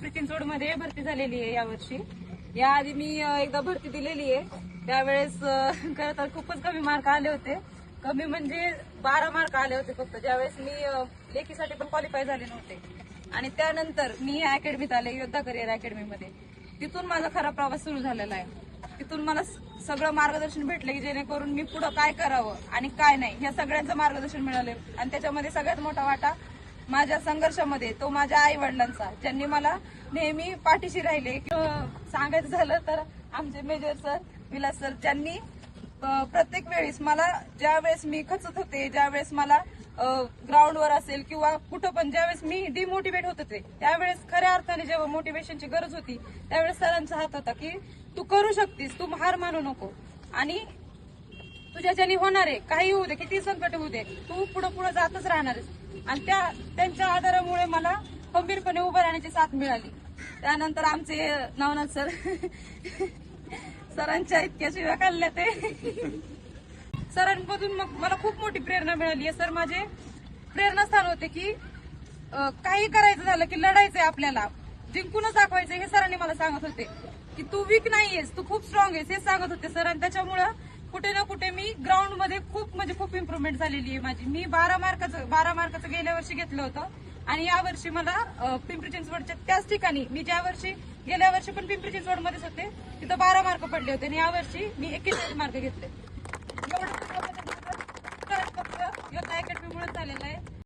पिंपरी चिंचवडमध्ये भरती झालेली आहे यावर्षी. याआधी मी एकदा भरती दिलेली आहे. त्यावेळेस खरं तर खूपच कमी मार्क आले होते. कमी म्हणजे 12 मार्क आले होते फक्त. ज्यावेळेस मी लेखीसाठी पण क्वालिफाय झाले नव्हते. आणि त्यानंतर मी अकॅडमीत आले, योद्धा करिअर अकॅडमीमध्ये. तिथून माझा खरा प्रवास सुरू झालेला आहे. तिथून मला सगळं मार्गदर्शन भेटलं की जेणेकरून मी पुढं काय करावं आणि काय नाही ह्या सगळ्यांचं मार्गदर्शन मिळालं. आणि त्याच्यामध्ये सगळ्यात मोठा वाटा माझ्या संघर्षामध्ये तो माझ्या आई वडिलांचा, ज्यांनी मला नेहमी पाठीशी राहिले. सांगायचं झालं तर आमचे मेजर सर, विलास सर, ज्यांनी प्रत्येक वेळेस मला, ज्या वेळेस मी खचत होते, ज्यावेळेस मला ग्राउंडवर असेल किंवा कुठं पण ज्यावेळेस मी डिमोटिवेट होत होते, त्यावेळेस खऱ्या अर्थाने जेव्हा मोटिवेशनची गरज होती त्यावेळेस सरांचा हात होता की तू करू शकतीस, तू हार मानू नको आणि तुझ्या ज्याने होणार आहे, काही होऊ दे, किती संकट होऊ दे, तू पुढे जातच राहणार आहेस. आणि त्यांच्या आधारामुळे मला खंबीरपणे उभं राहण्याची साथ मिळाली. त्यानंतर आमचे नवनाथ सर सरांच्या इतक्या शिव्या खाल्ल्या ते सरांमधून मग मला खूप मोठी प्रेरणा मिळाली आहे. सर माझे प्रेरणास्थान होते की काही करायचं झालं की लढायचंय, आपल्याला जिंकूनच दाखवायचंय. हे सरांनी मला सांगत होते की तू वीक नाहीयेस, तू खूप स्ट्रॉंग आहेस, हे सांगत होते सर. आणि त्याच्यामुळं कुठे ना कुठे मी ग्राउंड मध्ये खूप इम्प्रुव्हमेंट झालेली आहे माझी. मी 12 मार्काचं गेल्या वर्षी घेतलं होतं आणि यावर्षी मला पिंपरी चिंचवडच्या त्याच ठिकाणी, मी ज्या वर्षी गेल्या वर्षी पण पिंपरी चिंचवडमध्येच होते, तिथं 12 मार्क पडले होते आणि यावर्षी मी 41 मार्क घेतले.